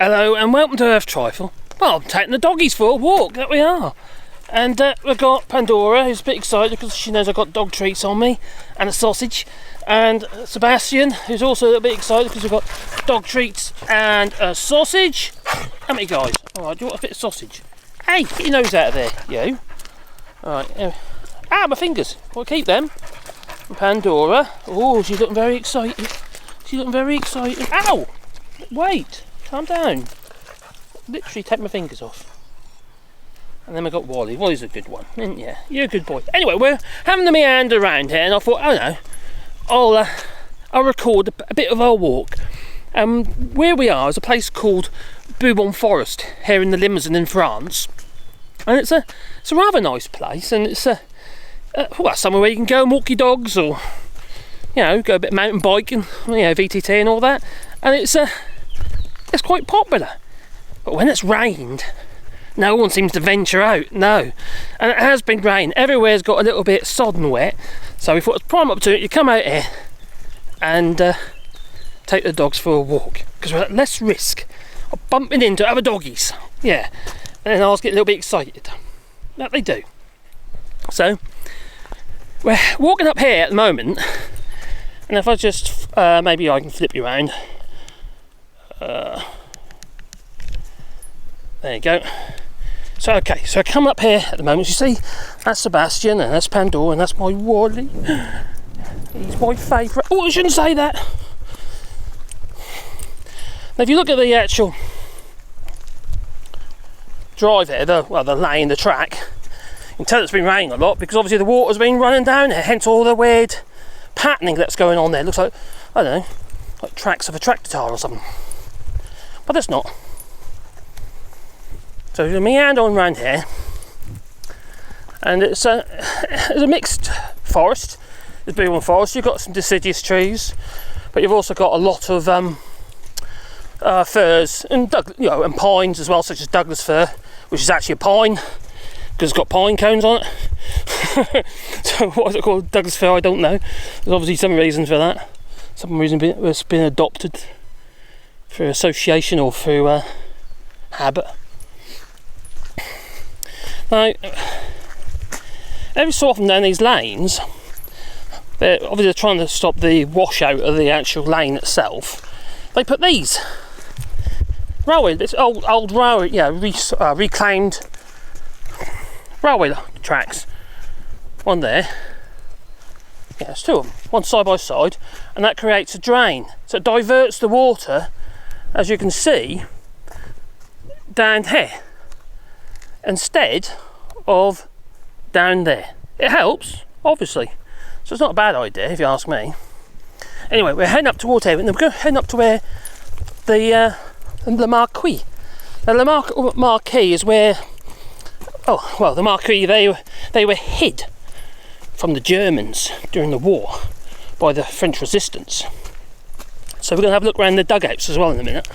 Hello and welcome to Earth Trifle. Well, I'm taking the doggies for a walk, that we are. And we've got Pandora, who's a bit excited because she knows I've got dog treats on me and a sausage. And Sebastian, who's also a little bit excited because we've got dog treats and a sausage. How many guys? Alright, do you want a bit of sausage? Hey, get your nose out of there, you. Alright, my fingers. I'll keep them. And Pandora. Oh, she's looking very excited. She's looking very excited. Ow! Wait, calm down. Literally take my fingers off. And then we got Wally. Wally's a good one, isn't you? You're a good boy. Anyway, we're having a meander around here, and I thought, oh no, I'll record a bit of our walk. Where we are is a place called Boubon Forest here in the Limousin in France, and it's a rather nice place, and it's somewhere where you can go and walk your dogs, or go a bit mountain biking, VTT and all that, and it's quite popular. But when it's rained, no one seems to venture out, no. And it has been rain. Everywhere's got a little bit sodden wet. So we thought it's prime opportunity to come out here and take the dogs for a walk. Because we're at less risk of bumping into other doggies. Yeah. And then ours get a little bit excited. That they do. So, we're walking up here at the moment. And if I just, maybe I can flip you around. There you go. So I come up here at the moment. You see, that's Sebastian and that's Pandora and that's my Wally. He's my favourite. Oh, I shouldn't say that. Now, if you look at the actual drive here, the lane, the track, you can tell it's been raining a lot because obviously the water's been running down here. Hence all the weird patterning that's going on there. It looks like, I don't know, like tracks of a tractor tire or something. But that's not. So we meander on around here, and it's a mixed forest. It's a big one forest. You've got some deciduous trees, but you've also got a lot of firs and and pines as well, such as Douglas fir, which is actually a pine because it's got pine cones on it. So what is it called? Douglas fir? I don't know. There's obviously some reason for that. Some reason it's been adopted through association or through habit. Now, every so often down these lanes, they're obviously trying to stop the washout of the actual lane itself. They put these railway, this old railway, reclaimed railway tracks. One there, it's two of them, one side by side, and that creates a drain. So it diverts the water, as you can see, down here, instead of down there. It helps, obviously, so it's not a bad idea if you ask me. Anyway, we're heading up towards here, and we're heading up to where the Marquis. Now the Marquis is where, the Marquis, they were hid from the Germans during the war by the French resistance. So we're going to have a look around the dugouts as well in a minute.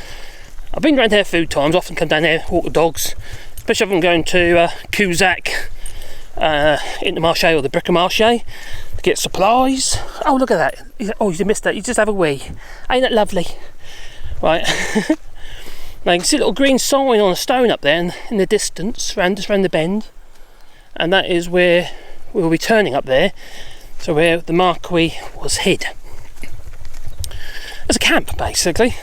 I've been around here a few times, often come down here, walk the dogs, especially if I'm going to Cusack, into Marché or the Bric-a-Marché to get supplies. Oh, look at that. Oh, you missed that. You just have a wee. Ain't that lovely? Right. Now you can see a little green sign on a stone up there in the distance, just around the bend. And that is where we'll be turning up there. So where the Marquis was hid. It's a camp, basically.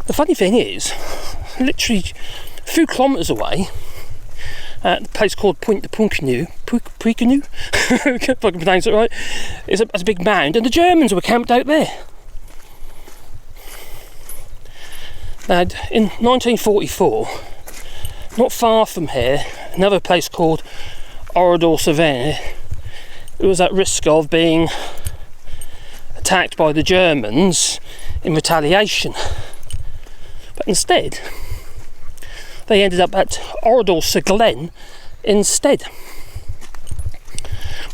The funny thing is, literally a few kilometres away, at a place called Pointe de Puicanu, if I can pronounce it right, it's a big mound, and the Germans were camped out there. Now, in 1944, not far from here, another place called Oradour-sur-Venne, it was at risk of being attacked by the Germans in retaliation. But instead, they ended up at Oradour-sur-Glane instead.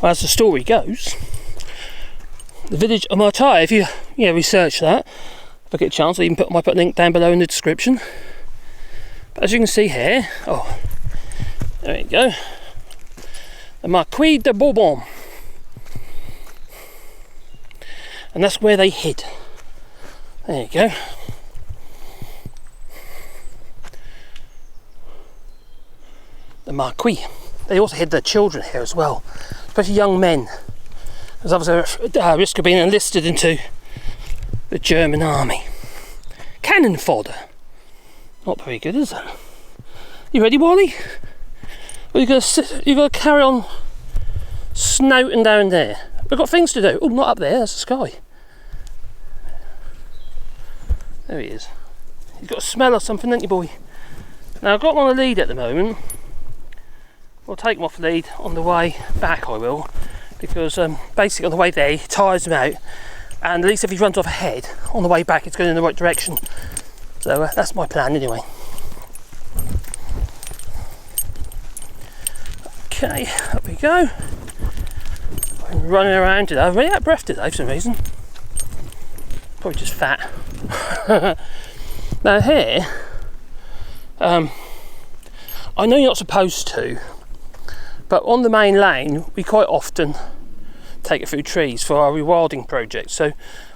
Well, as the story goes, the village of Marquis, if you research that, if I get a chance, I might put a link down below in the description. But as you can see here, there you go, the Marquis de Boubon. And that's where they hid. There you go. the Marquis. They also hid their children here as well, especially young men. There's obviously a risk of being enlisted into the German army. Cannon fodder. Not very good, is it? You ready, Wally? Or you gotta carry on snouting down there? We've got things to do. Oh, not up there, that's the sky. There he is. You've got a smell of something, haven't you, boy? Now, I've got him on the lead at the moment. I'll take him off the lead on the way back, I will. Because basically on the way there, he tires him out. And at least if he runs off ahead, on the way back, it's going in the right direction. So that's my plan anyway. Okay, up we go. I'm running around today. I'm really out of breath today for some reason. Probably just fat. Now here, I know you're not supposed to, but on the main lane we quite often take it through trees for our rewilding project. So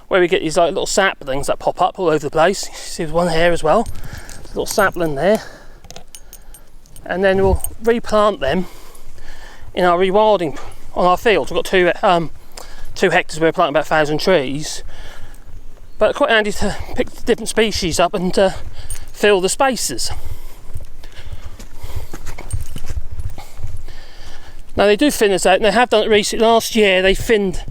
where we get these like little saplings that pop up all over the place. You see there's one here as well, a little sapling there, and then we'll replant them in our rewilding on our fields. We've got 2 hectares where we're planting about 1,000 trees, but quite handy to pick different species up and fill the spaces. Now they do thin this out, and they have done it recently. Last year they thinned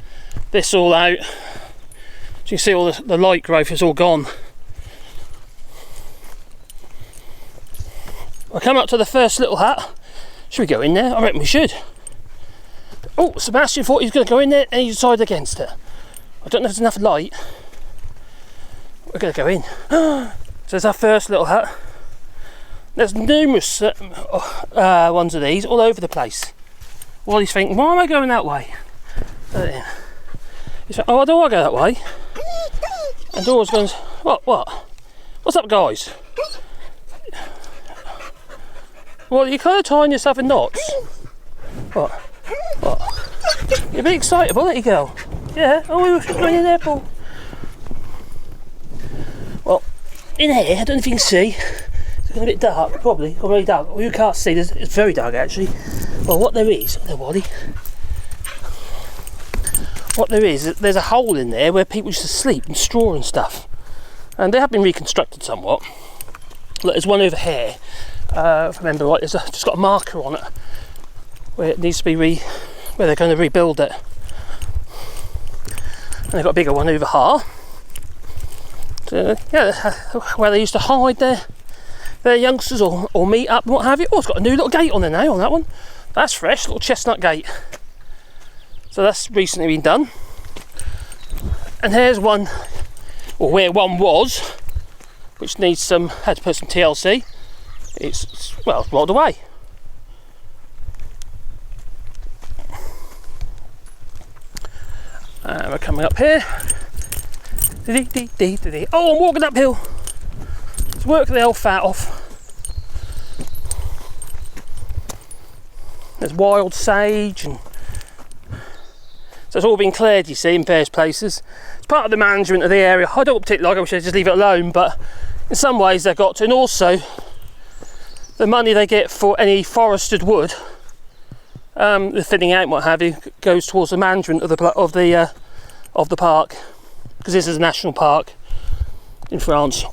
this all out. So you can see all the light growth is all gone. We'll come up to the first little hut. Should we go in there? I reckon we should. Oh, Sebastian thought he was going to go in there and he decided against it. I don't know if there's enough light. We're going to go in. So there's our first little hut. There's numerous ones of these all over the place. Wally's thinking, why am I going that way? He's like, oh, I don't want to go that way. And Dora's going, what? What's up, guys? Well, you're kind of tying yourself in knots. What? You're a bit excitable, aren't you, girl? Yeah? Oh, we were going in there, Paul. Well, in here, I don't know if you can see, it's a bit dark, probably, got really dark. Well, you can't see, it's very dark actually. Well, what there is, there's a hole in there where people used to sleep and straw and stuff. And they have been reconstructed somewhat. Look, there's one over here, if I remember right, just got a marker on it where it needs to be where they're going to rebuild it. And they've got a bigger one over here. So, yeah, where they used to hide their youngsters or meet up and what have you. Oh, it's got a new little gate on there now on that one. That's fresh, little chestnut gate. So that's recently been done. And here's one, or where one was, which needs had to put some TLC. It's rolled away. And we're coming up here. Oh, I'm walking uphill. Let's work the old fat off. There's wild sage, and so it's all been cleared, you see, in various places. It's part of the management of the area. I don't particularly like it, I wish they'd just leave it alone, but in some ways they've got to. And also, the money they get for any forested wood, the thinning out and what have you, goes towards the management of the park, because this is a national park in France.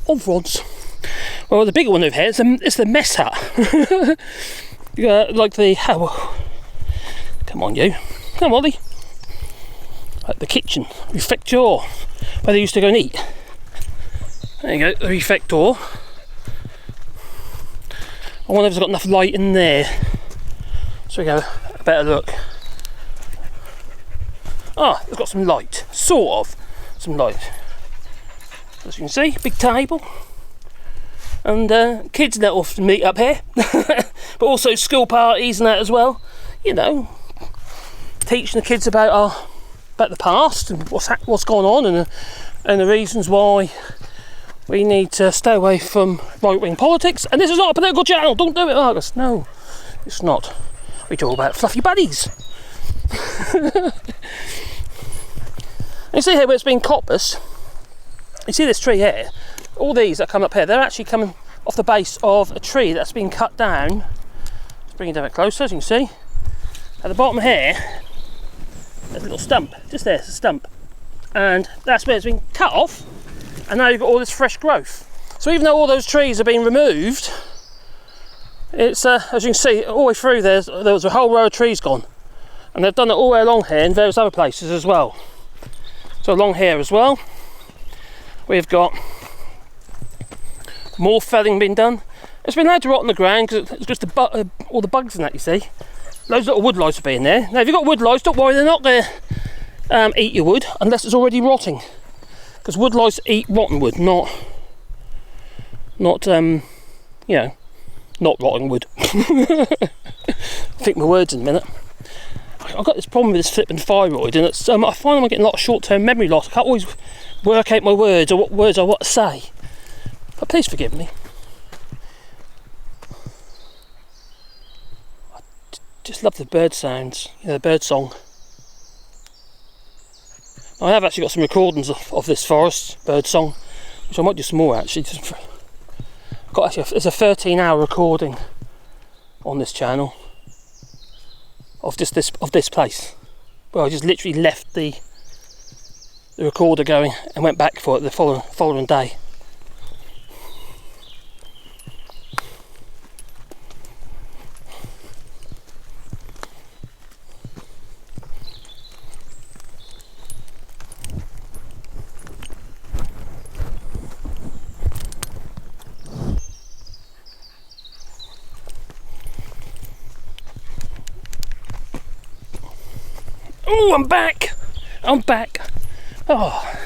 Well, the bigger one over here is the mess hut. Like the come on, you, come on, Ollie. Like the kitchen refector where they used to go and eat. There you go, the refector. I wonder if there's got enough light in there. So we go a better look. Ah, it's got some light, sort of some light. As you can see, big table. And kids that often meet up here, but also school parties and that as well. You know, teaching the kids about the past and what's gone on and the reasons why we need to stay away from right-wing politics. And this is not a political channel. Don't do it, Marcus. No, it's not. We talk about fluffy buddies. You see here where it's been coppice. You see this tree here? All these that come up here, they're actually coming off the base of a tree that's been cut down Let's bring it down a bit closer, as you can see. At the bottom here, there's a little stump. Just there, it's a stump. And that's where it's been cut off. And now you've got all this fresh growth. So even though all those trees have been removed, it's, as you can see, all the way through there was a whole row of trees gone. And they've done it all the way along here and various other places as well. So along here as well, we've got more felling being done. It's been allowed to rot on the ground because it's just all the bugs in that, you see. Loads of little wood lice will be in there. Now if you've got wood lice, don't worry, they're not going to eat your wood unless it's already rotting. Because wood lice eat rotten wood, not you know, not rotting wood. Think my words in a minute. I've got this problem with this flipping thyroid, and it's, I find I'm getting a lot of short-term memory loss. I can't always work out my words or what words I want to say. But please forgive me. I just love the bird sounds, you know, the bird song. I have actually got some recordings of this forest bird song, which I might do some more actually. There's a 13-hour recording on this channel of just this place, where I just literally left the recorder going and went back for it the following day. Oh, I'm back! I'm back! Oh,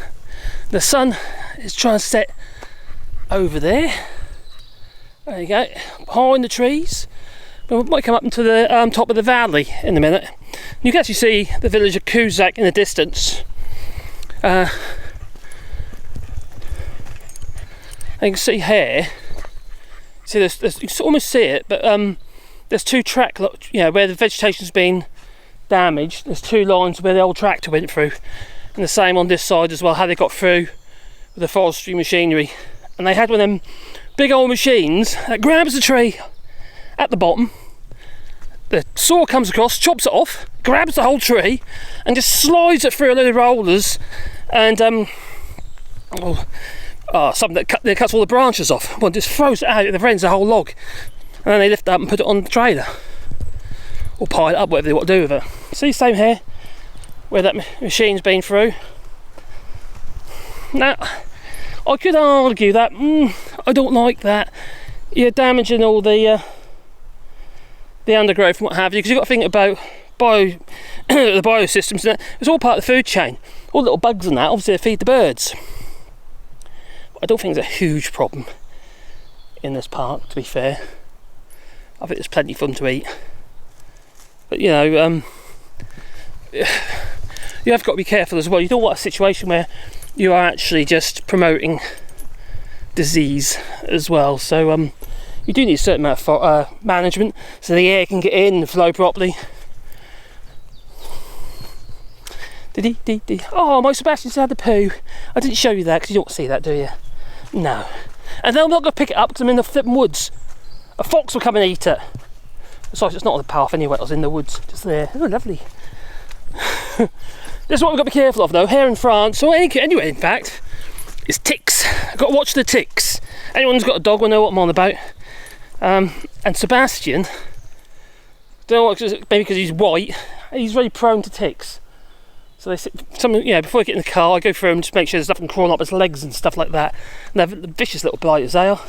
the sun is trying to set over there. There you go, behind the trees. But we might come up into the top of the valley in a minute. You can actually see the village of Cusack in the distance. You can see here. See, you can almost see it, but there's two tracks, you know, where the vegetation's been damaged. There's two lines where the old tractor went through, and the same on this side as well, how they got through with the forestry machinery. And they had one of them big old machines that grabs the tree at the bottom, the saw comes across, chops it off, grabs the whole tree and just slides it through a load of rollers, and something that cuts all the branches off. One just throws it out at the ends, the whole log, and then they lift it up and put it on the trailer. Or pile it up, whatever they want to do with it. See, same here, where that machine's been through. Now, I could argue that I don't like that. You're damaging all the undergrowth and what have you, because you've got to think about the biosystems, and it's all part of the food chain. All the little bugs and that, obviously they feed the birds. But I don't think there's a huge problem in this park, to be fair. I think there's plenty for them to eat. But you know, you have got to be careful as well. You don't want a situation where you are actually just promoting disease as well. So you do need a certain amount of management so the air can get in and flow properly. Oh, my Sebastian's had the poo. I didn't show you that because you don't see that, do you? No. And then I'm not going to pick it up because I'm in the flipping woods. A fox will come and eat it. Besides, it's not on the path anyway, it was in the woods, just there. Oh, lovely. This is what we've got to be careful of though, here in France, or anywhere in fact, is ticks. I've got to watch the ticks. Anyone who's got a dog will know what I'm on about. And Sebastian, don't know what, maybe because he's white, he's very prone to ticks. So they before I get in the car, I go through and just make sure there's nothing crawling up his legs and stuff like that. And they're vicious little biters they are.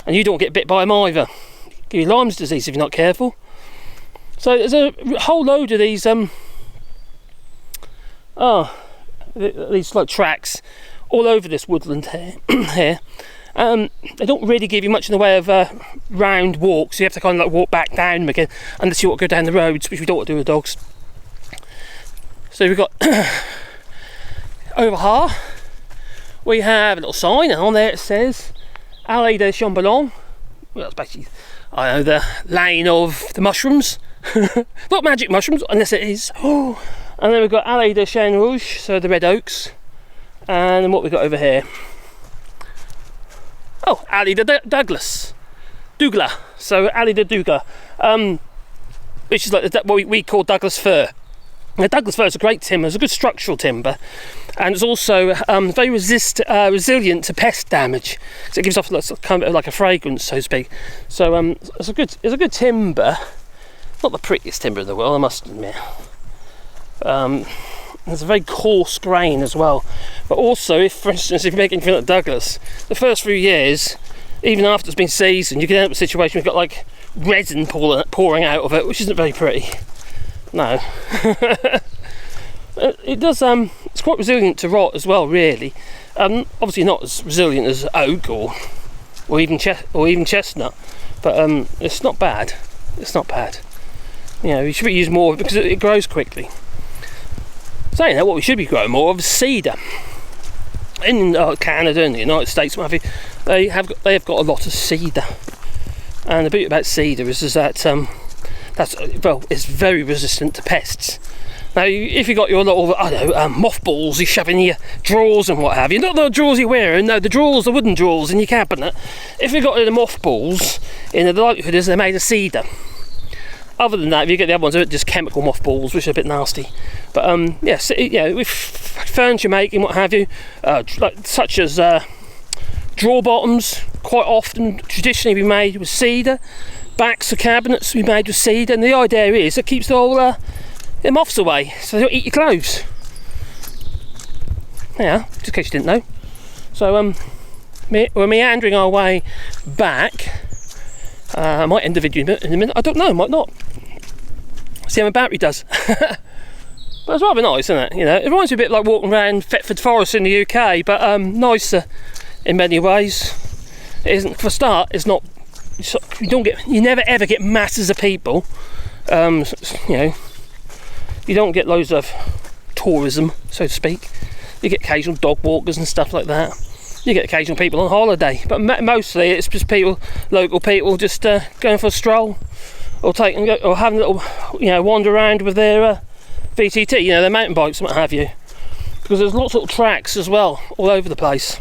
And you don't get bit by them either. Give you Lyme's disease if you're not careful. So there's a whole load of these these like tracks all over this woodland here. They don't really give you much in the way of round walks. You have to kind of like walk back down them again, unless you want to go down the roads, which we don't want to do with dogs. So we've got over here we have a little sign, and on there it says Allée des Chambellons. Well, that's basically, I know, the lane of the mushrooms. Not magic mushrooms, unless it is. Oh. And then we've got Allée des Chênes Rouges, so the red oaks. And then what we've got over here. Oh, Allée de Douglas. Douglas. So Allée de Douglas. which is like what we call Douglas fir. Now, Douglas fir is a great timber, it's a good structural timber, and it's also very resilient to pest damage. So it gives off kind of like a fragrance, so to speak. So it's a good timber. Not the prettiest timber in the world, I must admit. It's a very coarse grain as well. But also, for instance, if you're making anything like Douglas, the first few years, even after it's been seasoned, you can end up in a situation where you've got like resin pouring out of it, which isn't very pretty. No. It does. It's quite resilient to rot as well, really. Obviously not as resilient as oak or even chestnut, but it's not bad. It's not bad. You know, you should be using more of it because it grows quickly. Saying that, what we should be growing more of is cedar. In Canada and the United States, what have you, they have got a lot of cedar. And the beauty about cedar is that it's very resistant to pests. Now, if you got your little, mothballs you shove in your drawers and what have you, not the drawers you're wearing, no, the wooden drawers in your cabinet, if you got the mothballs, the likelihood is they're made of cedar. Other than that, if you get the other ones, they're just chemical mothballs, which are a bit nasty. But yes, with furniture making, what have you, such as drawer bottoms, quite often traditionally be made with cedar. Backs of cabinets be made with cedar, and the idea is it keeps the moths away, so they don't eat your clothes. Yeah, just in case you didn't know. So we're meandering our way back. I might end the video in a minute. I don't know, I might not. See how my battery does. But it's rather nice, isn't it? You know, it reminds me a bit like walking around Thetford Forest in the UK, but nicer in many ways. It isn't, for a start, it's not. You never ever get masses of people. You know, you don't get loads of tourism, so to speak. You get occasional dog walkers and stuff like that. You get occasional people on holiday, but mostly it's just local people, just going for a stroll, or having a little, wander around with their VTT, their mountain bikes and what have you. Because there's lots of little tracks as well, all over the place.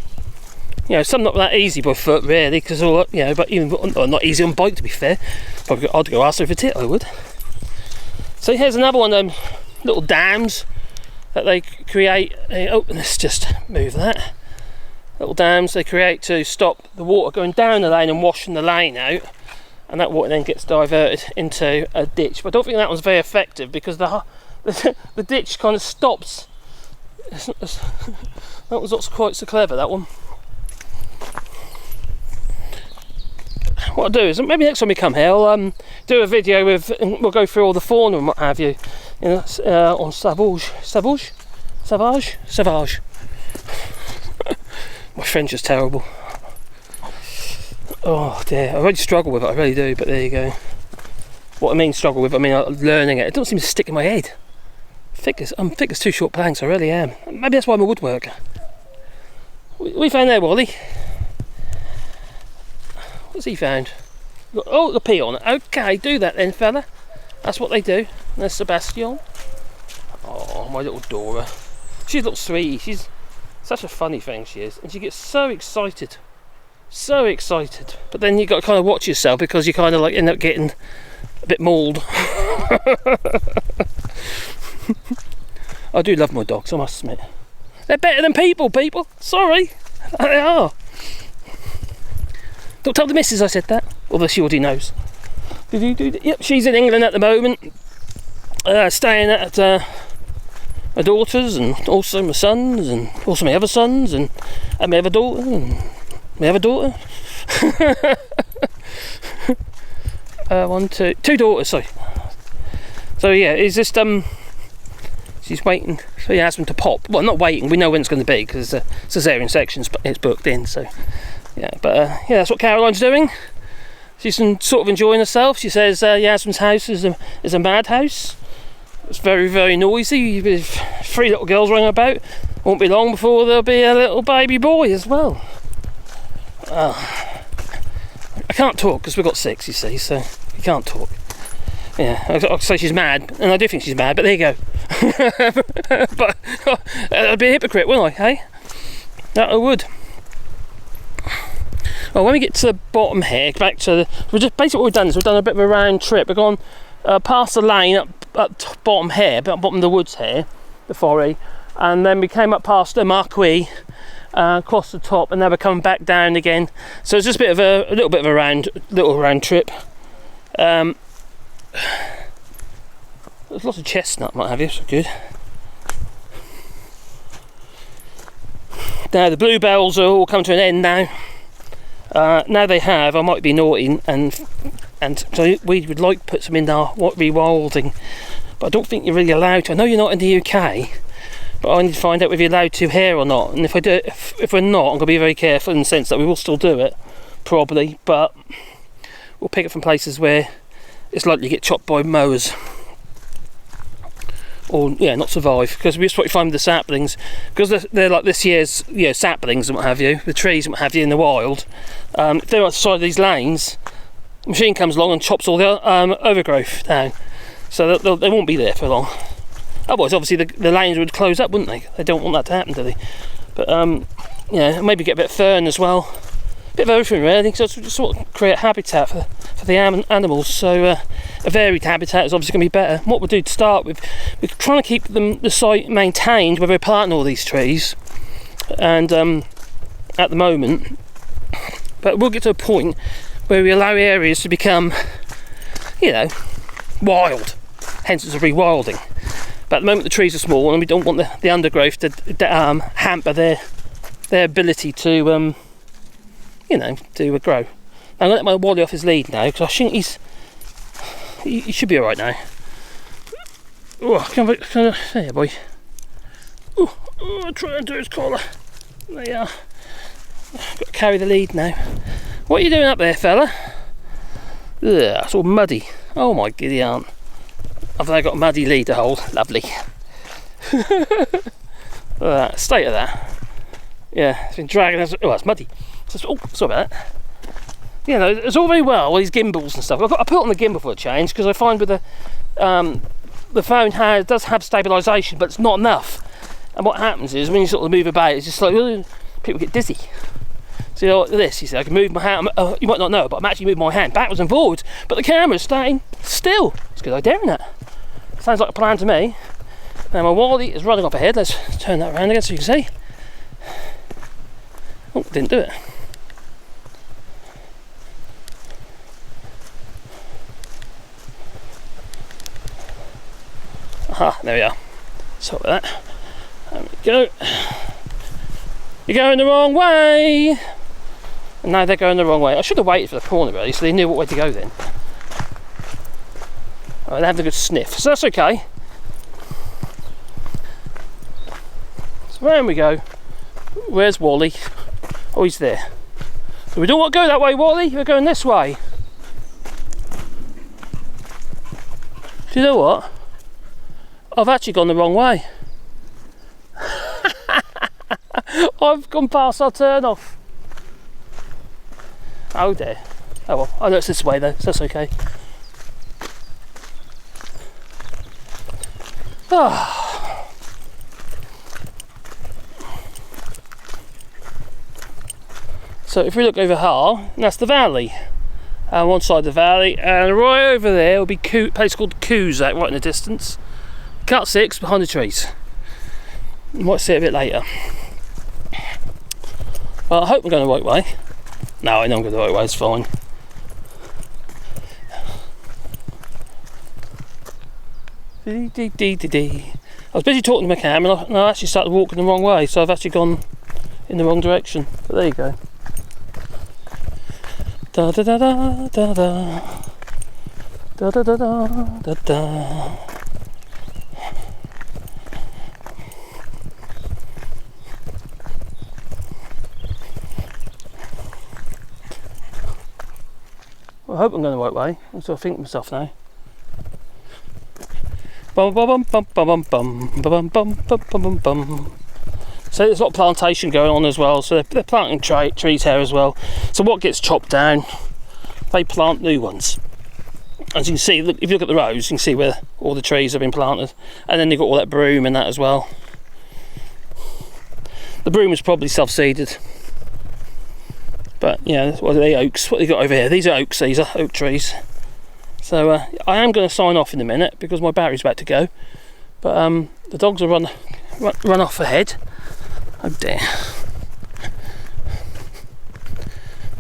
Some not that easy by foot, really, because but even not easy on bike, to be fair. Probably I'd go ask over tit, I would. So here's another one of them little dams that they create. Let's just move that. Little dams they create to stop the water going down the lane and washing the lane out, and that water then gets diverted into a ditch. But I don't think that one's very effective because the ditch kind of stops. That was not quite so clever, that one. What I'll do is maybe next time we come here, I'll do a video and we'll go through all the fauna and what have you, on Savage. My French is terrible. Oh dear, I really struggle with it, I really do, but there you go. What I mean struggle with, I mean learning it. It doesn't seem to stick in my head. I'm thick as two short planks, I really am. Maybe that's why I'm a woodworker. We found there, Wally. What's he found? Oh, the pee on it. Okay, do that then, fella. That's what they do. There's Sebastian. Oh, my little Dora. She's a little sweetie. She's such a funny thing, she is. And she gets so excited. So excited. But then you've got to kind of watch yourself because you kind of like end up getting a bit mauled. I do love my dogs, I must admit. They're better than people. Sorry. They are. Don't tell the missus I said that, although she already knows. Yep, she's in England at the moment, staying at my daughter's and also my son's and also my other sons and my other daughter and my other daughter. Two daughters, sorry. So yeah, it's just she's waiting for the husband to pop. Well, not waiting, we know when it's going to be because the caesarean section's it's booked in, so yeah, but that's what Caroline's doing. She's sort of enjoying herself. She says Yasmin's house is a madhouse. It's very, very noisy with 3 little girls running about. Won't be long before there'll be a little baby boy as well. I can't talk because we've got 6, you see, so you can't talk. Yeah, I'll say she's mad, and I do think she's mad, but there you go. But I'd be a hypocrite, wouldn't I, hey? That I would. Well, when we get to the bottom here, basically what we've done is we've done a bit of a round trip. We've gone past the lane up bottom here, bottom of the woods here, the forry, and then we came up past the Marquis, across the top, and now we're coming back down again. So it's just a little bit of a round trip. There's lots of chestnut, what have you, so good. Now the bluebells are all come to an end now. Now they have, I might be naughty, and so we would like to put some in our rewilding, but I don't think you're really allowed to. I know you're not in the UK, but I need to find out whether you're allowed to here or not. And if we're not, I'm going to be very careful in the sense that we will still do it, probably, but we'll pick it from places where it's likely to get chopped by mowers. Or not survive, because we just what you find with the saplings, because they're like this year's saplings and what have you, the trees and what have you in the wild. If they're on the side of these lanes, the machine comes along and chops all the overgrowth down, so they won't be there for long. Otherwise, obviously the lanes would close up, wouldn't they? They don't want that to happen, do they? But maybe get a bit of fern as well, a bit of everything really, so just sort of create habitat for the animals. So a varied habitat is obviously going to be better. What we'll do to start with, we're trying to keep the site maintained where we're planting all these trees, and at the moment, but we'll get to a point where we allow areas to become, wild. Hence, it's a rewilding. But at the moment, the trees are small, and we don't want the undergrowth to hamper their ability to to grow. I'm going to let my Wally off his lead now, because I think he should be all right now. Oh, there, boy. Oh, try and do his collar. There you are. Got to carry the lead now. What are you doing up there, fella? Ugh, it's all muddy. Oh my giddy aunt. I've now got a muddy lead to hold. Lovely. State of that. Yeah, it's been dragging us. Oh, it's muddy. Sorry about that. It's all very well, all these gimbals and stuff. I put it on the gimbal for a change, because I find with the phone does have stabilisation, but it's not enough. And what happens is when you sort of move about, it's just like people get dizzy. So this, I can move my hand. You might not know, but I'm actually moving my hand backwards and forwards, but the camera's staying still. It's a good idea, isn't it? Sounds like a plan to me. Now my Wally is running up ahead. Let's turn that around again so you can see. Oh, didn't do it. Aha, there we are. Sorry about that. There we go. You're going the wrong way. And now they're going the wrong way. I should have waited for the corner really, so they knew what way to go then. They're having a good sniff, so that's okay. So there we go. Where's Wally? Oh, he's there. So we don't want to go that way, Wally. We're going this way. Do you know what? I've actually gone the wrong way. I've gone past our turn off. Oh dear. Oh well, I know it's this way though, so that's okay. So if we look over here, that's the valley. One side of the valley, and right over there will be a place called Cusack, right in the distance. Cut 6 behind the trees. You might see it a bit later. Well, I hope I'm going the right way. No, I know I'm going the right way, it's fine. I was busy talking to my cam and I actually started walking the wrong way, so I've actually gone in the wrong direction. But there you go. Da da da da da da da da da da da da. Well, I hope I'm going the right way. I'm sort of thinking to myself now. Bum bum bum bum bum bum bum bum bum bum bum. So there's a lot of plantation going on as well. So they're planting trees here as well. So what gets chopped down, they plant new ones. As you can see, look, if you look at the rows, you can see where all the trees have been planted, and then you've got all that broom and that as well. The broom is probably self-seeded. But yeah, what are they, oaks? What have you got over here? These are oaks. These are oak trees. So I am going to sign off in a minute because my battery's about to go. But the dogs will run off ahead. Oh dear.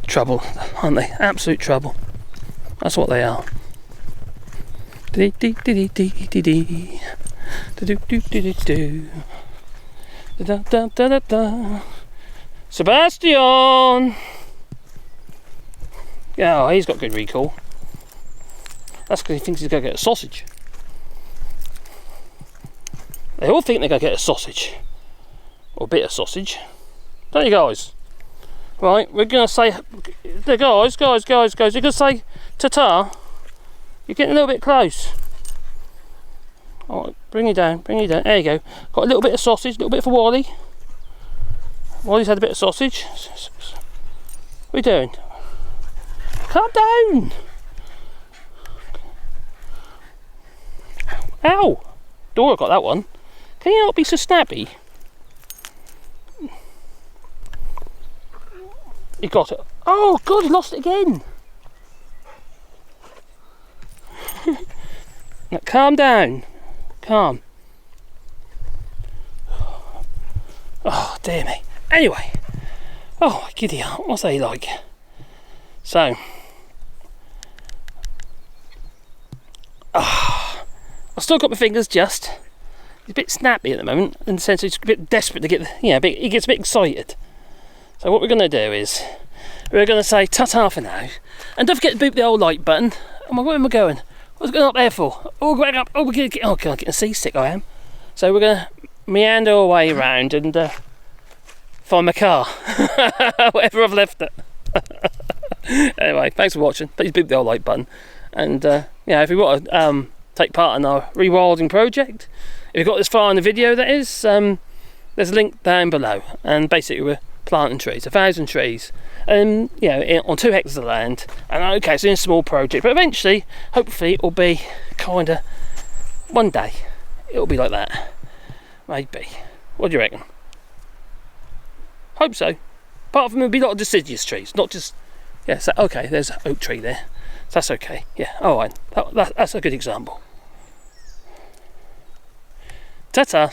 Trouble, aren't they? Absolute trouble. That's what they are. Sebastian! Yeah, oh, he's got good recall. That's because he thinks he's going to get a sausage. They all think they're going to get a sausage. Or a bit of sausage. Don't you guys? Right, we're going to say... Guys, you're going to say ta-ta. You're getting a little bit close. Alright, bring you down. There you go. Got a little bit of sausage, a little bit for Wally. Wally's had a bit of sausage. What are you doing? Calm down! Ow! Dora got that one. Can you not be so snappy? He got it. Oh God, he lost it again. Now, calm down. Calm. Oh dear me. Anyway. Oh, giddy up. What's they like? So. I've still got my fingers just. He's a bit snappy at the moment, in the sense he's a bit desperate to get, he gets a bit excited. So what we're going to do is, we're going to say ta-ta for now. And don't forget to boot the old like button. Where am I going? What's going up there for? Oh, going up. Oh, we're getting seasick, I am. So we're going to meander our way around and find my car. Wherever I've left it. Anyway, thanks for watching. Please boot the old like button. And if you want to take part in our rewilding project, if you've got this far in the video, that is, there's a link down below. And basically we're planting trees, 1,000 trees, on 2 hectares of land. And okay, it's in a small project, but eventually, hopefully, it'll be kind of, one day, it'll be like that. Maybe. What do you reckon? Hope so. Apart from there'll be a lot of deciduous trees, not just, so, okay, there's an oak tree there. So that's okay, yeah, alright, that's a good example. Ta-ta.